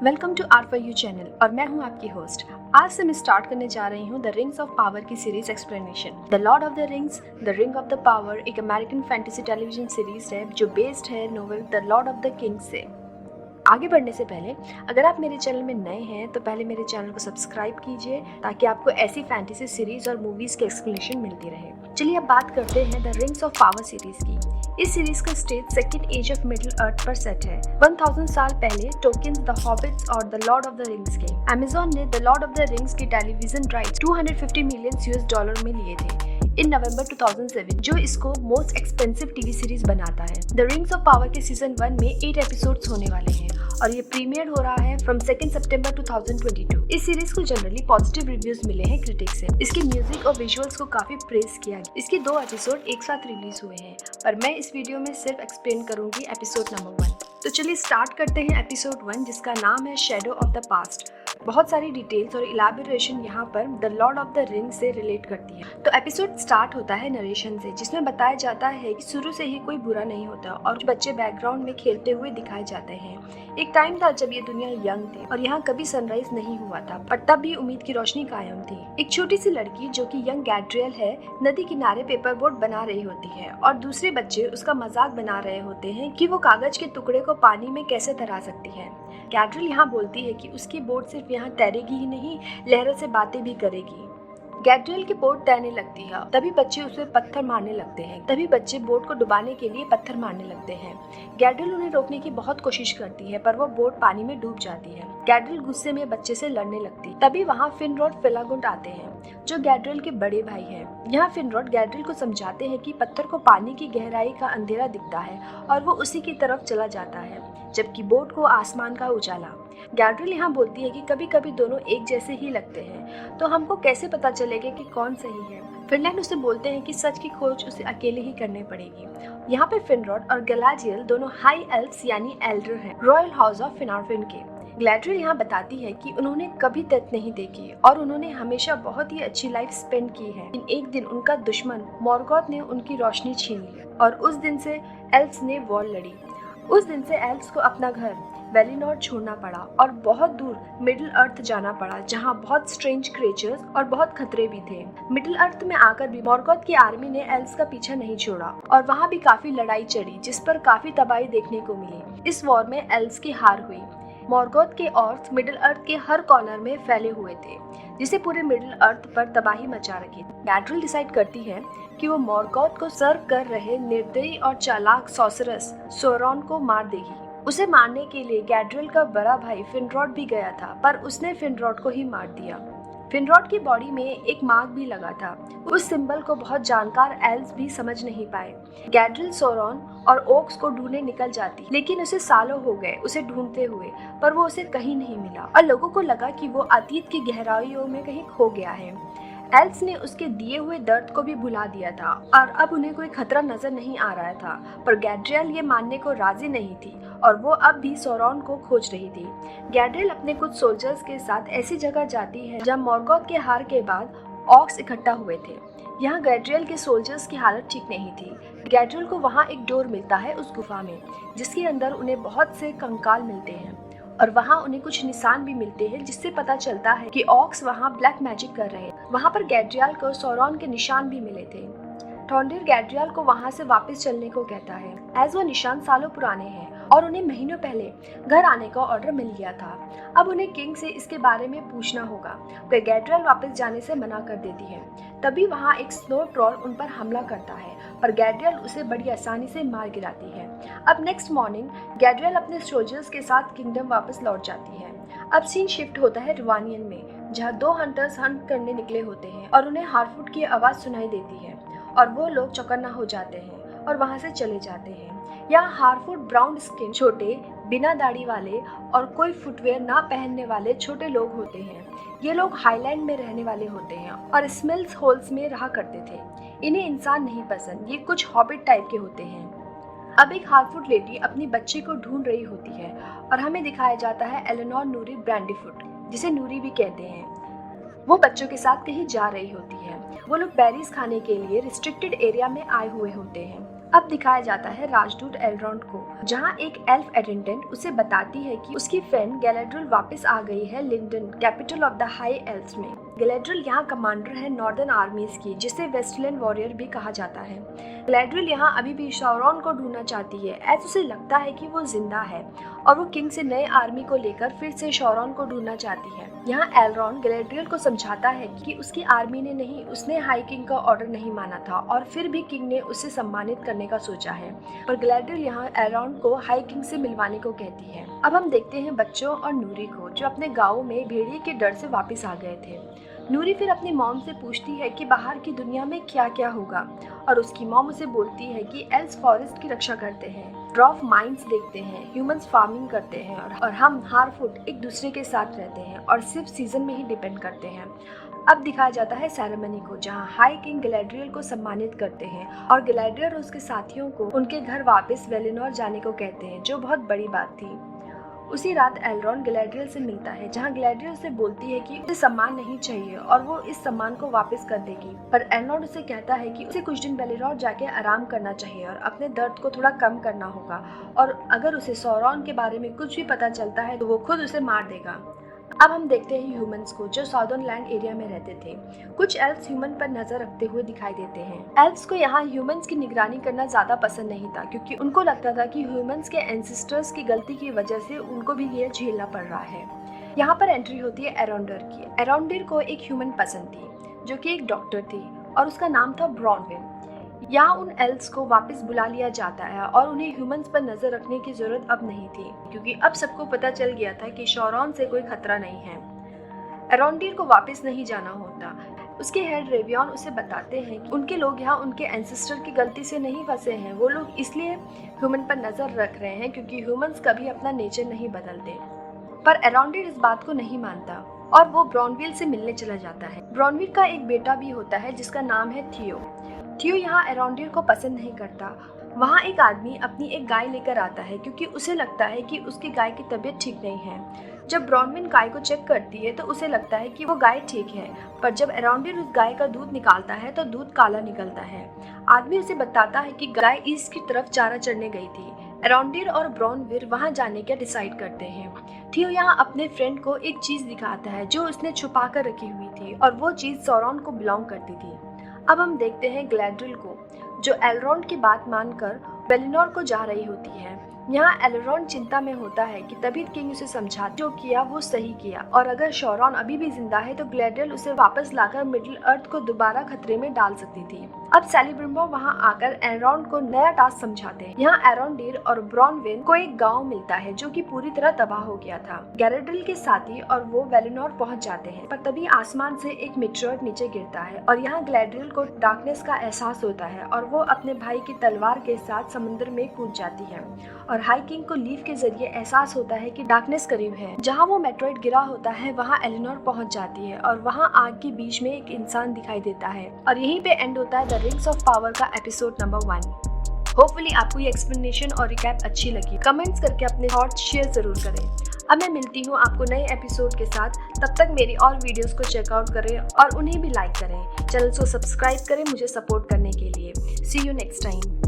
Welcome to R for you channel और मैं हूं आपकी होस्ट। आज से मैं स्टार्ट करने जा रही हूं द रिंग्स ऑफ पावर की series explanation. The lord of the rings the ring of the power एक अमेरिकन फैंटेसी टेलीविजन सीरीज है जो बेस्ड है novel the lord of the Kings से। आगे बढ़ने से पहले अगर आप मेरे चैनल में नए हैं तो पहले मेरे चैनल को सब्सक्राइब कीजिए ताकि आपको ऐसी फैंटेसी सीरीज और मूवीज की एक्सप्लेनेशन मिलती रहे। चलिए अब बात करते हैं the rings of power series की। इस सीरीज का stage second age of Middle Earth पर सेट है। 1000 साल पहले टोकिन्स, द हॉबिट्स और the lord of the rings के अमेज़न ने the lord of the rings की टेलीविजन राइट्स $250 मिलियन में लिए थे इन नवंबर 2007, जो इसको मोस्ट एक्सपेंसिव टीवी सीरीज बनाता है। द रिंग्स ऑफ पावर के सीजन 1 में 8 एपिसोड्स होने वाले हैं और ये प्रीमियर हो रहा है फ्रॉम 2 सितंबर 2022। इस सीरीज को जनरली पॉजिटिव रिव्यूज मिले हैं क्रिटिक्स से। इसके म्यूजिक और विजुअल्स को काफी प्रेज किया गया। इसके 2 एपिसोड एक साथ रिलीज हुए हैं पर मैं इस वीडियो में सिर्फ एक्सप्लेन करूंगी एपिसोड नंबर 1। तो चलिए स्टार्ट करते हैं एपिसोड 1, जिसका नाम है शैडो ऑफ द पास्ट। बहुत सारी डिटेल्स और इलाबोरेशन यहाँ पर the lord of the ring से रिलेट करती है। तो एपिसोड स्टार्ट होता है नरेशन से, जिसमें बताया जाता है कि शुरू से ही कोई बुरा नहीं होता और बच्चे बैकग्राउंड में खेलते हुए दिखाए जाते हैं। एक टाइम था जब ये दुनिया यंग थी और यहाँ कभी सनराइज नहीं हुआ था, पर तब भी उम्मीद की रोशनी कायम थी। एक छोटी सी लड़की जो कि यंग गैड्रियल है, नदी किनारे पेपर बोट बना रही होती है और दूसरे बच्चे उसका मजाक बना रहे होते हैं कि वो कागज के टुकड़े को पानी में कैसे तैरा सकती है। गैड्रियल यहाँ बोलती है कि उसकी बोट सिर्फ यहाँ तैरेगी ही नहीं, लहरों से बातें भी करेगी। गैड्रियल की बोट तैरने लगती है, तभी बच्चे उसे पत्थर मारने लगते हैं। तभी बच्चे बोट को डुबाने के लिए पत्थर मारने लगते हैं। गैड्रियल उन्हें रोकने की बहुत कोशिश करती है पर वो बोट पानी में डूब जाती है। गैड्रियल गुस्से में बच्चे से लड़ने लगती। तभी वहाँ फिनरॉड फिलागुंट आते हैं जो गैड्रियल के बड़े भाई हैं। यहाँ फिनरॉड गैड्रियल को समझाते हैं कि पत्थर को पानी की गहराई का अंधेरा दिखता है और वो उसी की तरफ चला जाता है, जबकि बोट को आसमान का उजाला। गैड्रियल यहाँ बोलती है कि कभी कभी दोनों एक जैसे ही लगते हैं, तो हमको कैसे पता चलेगा कि कौन सही है। फिनलैंड उसे बोलते हैं कि सच की खोज उसे अकेले ही करनी पड़ेगी। यहाँ पे फिनरॉड और गैलाजियल दोनों हाई एल्फ्स यानी एल्डर हैं, रॉयल हाउस ऑफ फिनारफिन के। गैलाजियल यहाँ बताती है कि उन्होंने कभी डेथ नहीं देखी और उन्होंने हमेशा बहुत ही अच्छी लाइफ स्पेंड की है। एक दिन उनका दुश्मन मॉर्गोथ ने उनकी रोशनी छीन ली और उस दिन से एल्फ्स ने वॉर लड़ी। उस दिन से एल्फ्स को अपना घर वेलिनोर छोड़ना पड़ा और बहुत दूर मिडिल अर्थ जाना पड़ा, जहां बहुत स्ट्रेंज क्रिएचर्स और बहुत खतरे भी थे। मिडिल अर्थ में आकर भी मॉर्गोथ की आर्मी ने एल्फ्स का पीछा नहीं छोड़ा और वहां भी काफी लड़ाई चढ़ी, जिस पर काफी तबाही देखने को मिली। इस वॉर में एल्फ्स की हार हुई। मॉर्गोथ के ऑर्क्स मिडिल अर्थ के हर कॉर्नर में फैले हुए थे, जिसे पूरे मिडिल अर्थ पर तबाही मचा रखी। गैड्रियल डिसाइड करती है कि वो मॉर्गोथ को सर्व कर रहे निर्दयी और चालाक सॉसरस सोरॉन को मार देगी। उसे मारने के लिए गैड्रियल का बड़ा भाई फिनरॉड भी गया था, पर उसने फिनरॉड को ही मार दिया। फिनरॉड की बॉडी में एक मार्क भी लगा था। उस सिंबल को बहुत जानकार एल्फ्स भी समझ नहीं पाए। गैड्रियल सोरॉन और ओक्स को ढूंढने निकल जाती, लेकिन उसे सालों हो गए उसे ढूंढते हुए, पर वो उसे कहीं नहीं मिला और लोगों को लगा कि वो अतीत की गहराइयों में कहीं खो गया है। एल्फ्स ने उसके दिए हुए दर्द को भी भुला दिया था और अब उन्हें कोई खतरा नजर नहीं आ रहा था, पर गैड्रियल ये मानने को राजी नहीं थी और वो अब भी सोरॉन को खोज रही थी। गैड्रियल अपने कुछ सोल्जर्स के साथ ऐसी जगह जाती है जहां मॉर्गोथ के हार के बाद ऑक्स इकट्ठा हुए थे। यहाँ गैड्रियल के सोल्जर्स की हालत ठीक नहीं थी। गैड्रियल को वहाँ एक डोर मिलता है उस गुफा में, जिसके अंदर उन्हें बहुत से कंकाल मिलते हैं और वहाँ उन्हें कुछ निशान भी मिलते हैं, जिससे पता चलता है कि ऑक्स वहाँ ब्लैक मैजिक कर रहे हैं। वहाँ पर गैड्रियल को सोरॉन के निशान भी मिले थे। थॉन्डिर गैड्रियल को वहाँ से वापस चलने को कहता है, एज वो निशान सालों पुराने हैं और उन्हें महीनों पहले घर आने का ऑर्डर मिल गया था। अब उन्हें किंग से इसके बारे में पूछना होगा, पर गैड्रियल वापस जाने से मना कर देती है। तभी वहाँ एक स्नो ट्रॉल उन पर हमला करता है, पर गैड्रियल उसे बड़ी आसानी से मार गिराती है। अब नेक्स्ट मॉर्निंग गैड्रियल अपने सोल्जर्स के साथ किंगडम वापस लौट जाती है। अब सीन शिफ्ट होता है रिवानियन में, जहाँ 2 हंटर्स हंट करने निकले होते हैं और उन्हें हार्फुट की आवाज सुनाई देती है और वो लोग चौकन्ना हो जाते हैं और वहाँ से चले जाते हैं। यहाँ हार्फुट ब्राउन स्किन, छोटे, बिना दाढ़ी वाले और कोई फुटवेयर ना पहनने वाले छोटे लोग होते हैं। ये लोग हाईलैंड में रहने वाले होते हैं और स्मिल्स होल्स में रहा करते थे। इन्हें इंसान नहीं पसंद, ये कुछ हॉबिट टाइप के होते हैं। अब एक हार्फुट लेडी अपनी बच्चे को ढूंढ रही होती है और हमें दिखाया जाता है एलेनोर नूरी ब्रैंडीफुट, जिसे नूरी भी कहते हैं। वो बच्चों के साथ कहीं जा रही होती है। वो लोग बेरीज खाने के लिए रिस्ट्रिक्टेड एरिया में आए हुए होते हैं अब दिखाया जाता है राजदूत एलरॉन्ड को, जहां एक एल्फ अटेंडेंट उसे बताती है कि उसकी फ्रेंड गैलेड्रियल वापस आ गई है Lindon, capital of the high elves में। गैलेड्रियल यहाँ कमांडर है नॉर्दर्न आर्मीज की, जिसे वेस्टलैंड वॉरियर भी कहा जाता है। गैलेड्रियल यहाँ अभी भी सौरॉन को ढूंढना चाहती है, ऐसा उसे लगता है कि वो जिंदा है और वो किंग से नए आर्मी को लेकर फिर से सौरॉन को ढूंढना चाहती है। यहाँ एलरॉन्ड गैलेड्रियल को समझाता है कि उसकी आर्मी ने नहीं, उसने हाई किंग का ऑर्डर नहीं माना था और फिर भी किंग ने उसे सम्मानित करने का सोचा है। पर गैलेड्रियल यहाँ एलरॉन्ड को हाई किंग से मिलवाने को कहती है। अब हम देखते हैं बच्चों और नूरी को, जो अपने गाँव में भेड़िए के डर से वापस आ गए थे। नूरी फिर अपनी मॉम से पूछती है कि बाहर की दुनिया में क्या क्या होगा, और उसकी मॉम उसे बोलती है कि एल्व्स फॉरेस्ट की रक्षा करते हैं, ड्वार्फ माइंस देखते हैं, ह्यूमंस फार्मिंग करते हैं और हम हारफुट एक दूसरे के साथ रहते हैं और सिर्फ सीजन में ही डिपेंड करते हैं। अब दिखाया जाता है सेरेमनी को, जहाँ हाई किंग गैलेड्रियल को सम्मानित करते हैं और गैलेड्रियल और उसके साथियों को उनके घर वापस वेलिनोर जाने को कहते हैं, जो बहुत बड़ी बात थी। उसी रात एलरॉन्ड गैलेड्रियल से मिलता है, जहां गैलेड्रियल उसे बोलती है कि उसे सम्मान नहीं चाहिए और वो इस सम्मान को वापस कर देगी। पर एलरॉन्ड उसे कहता है कि उसे कुछ दिन वेलिनोर जाके आराम करना चाहिए और अपने दर्द को थोड़ा कम करना होगा, और अगर उसे सौरॉन के बारे में कुछ भी पता चलता है तो वो खुद उसे मार देगा। अब हम देखते हैं ह्यूमंस को, जो साउदर्न लैंड एरिया में रहते थे। कुछ एल्व्स ह्यूमन पर नजर रखते हुए दिखाई देते हैं। एल्व्स को यहाँ ह्यूमंस की निगरानी करना ज्यादा पसंद नहीं था, क्योंकि उनको लगता था कि ह्यूमंस के एंसेस्टर्स की गलती की वजह से उनको भी ये झेलना पड़ रहा है। यहाँ पर एंट्री होती है एरोंडर की। एरोंडर को एक ह्यूमन पसंद थी, जो कि एक डॉक्टर थी और उसका नाम था ब्रॉनविन। यहाँ उन एल्व्स को वापस बुला लिया जाता है और उन्हें ह्यूमंस पर नजर रखने की जरूरत अब नहीं थी, क्योंकि अब सबको पता चल गया था कि सौरॉन से कोई खतरा नहीं है। एरोंडर को वापस नहीं जाना होता। उसके हेड रेवियन उसे बताते हैं कि उनके लोग यहाँ उनके एंसेस्टर की गलती से नहीं फंसे हैं, वो लोग इसलिए ह्यूमन पर नजर रख रहे हैं क्योंकि ह्यूमंस कभी अपना नेचर नहीं बदलते। पर एरोंडर इस बात को नहीं मानता और वो ब्रॉनविल से मिलने चला जाता है। ब्रॉनविल का एक बेटा भी होता है जिसका नाम है थियो। थियो यहाँ एरोंडर को पसंद नहीं करता। वहाँ एक आदमी अपनी एक गाय लेकर आता है, क्योंकि उसे लगता है कि उसकी गाय की तबीयत ठीक नहीं है। जब ब्रॉनविन गाय को चेक करती है तो उसे लगता है कि वो गाय ठीक है, पर जब एरोंडर उस गाय का दूध निकालता है तो दूध काला निकलता है। आदमी उसे बताता है कि गाय ईस्ट की तरफ चारा चरने गई थी। एरोंडर और ब्रॉनविल वहाँ जाने का डिसाइड करते हैं। थियो यहाँ अपने फ्रेंड को एक चीज दिखाता है जो उसने छुपा कर रखी हुई थी, और वो चीज सौरॉन को बिलोंग करती थी। अब हम देखते हैं गैलेड्रियल को, जो एलरॉन्ड की बात मानकर वेलिनोर को जा रही होती है। यहाँ एलरॉन्ड चिंता में होता है कि तभी किंग उसे समझा जो किया वो सही किया, और अगर सौरॉन अभी भी जिंदा है तो गैलेड्रियल उसे वापस लाकर मिडिल अर्थ को दोबारा खतरे में डाल सकती थी। अब सेलिब्रिम्बोर वहाँ आकर एलरॉन्ड को नया टास्क समझाते हैं। यहाँ एरोंडर और ब्रॉनविन को एक गांव मिलता है जो कि पूरी तरह तबाह हो गया था। गैलेड्रियल के साथी और वो वेलिनोर पहुंच जाते हैं, पर तभी आसमान से एक मेटेओर नीचे गिरता है और यहाँ गैलेड्रियल को डार्कनेस का एहसास होता है और वो अपने भाई की तलवार के साथ समुद्र में कूद जाती है। और हाई किंग को लीफ के जरिए एहसास होता है कि डार्कनेस करीब है। जहाँ वो मेटेओर गिरा होता है वहाँ एलिनोर पहुंच जाती है और वहाँ आग के बीच में एक इंसान दिखाई देता है। और यहीं पे एंड होता है द रिंग्स ऑफ पावर का एपिसोड नंबर 1। होपफुली आपको ये एक्सप्लेनेशन और रिकैप अच्छी लगी। कमेंट्स करके अपने थॉट्स शेयर जरूर करें। अब मैं मिलती हूँ आपको नए एपिसोड के साथ। तब तक मेरी और वीडियोस को चेकआउट करें और उन्हें भी लाइक करें। चैनल को सब्सक्राइब करें मुझे सपोर्ट करने के लिए। सी यू नेक्स्ट टाइम।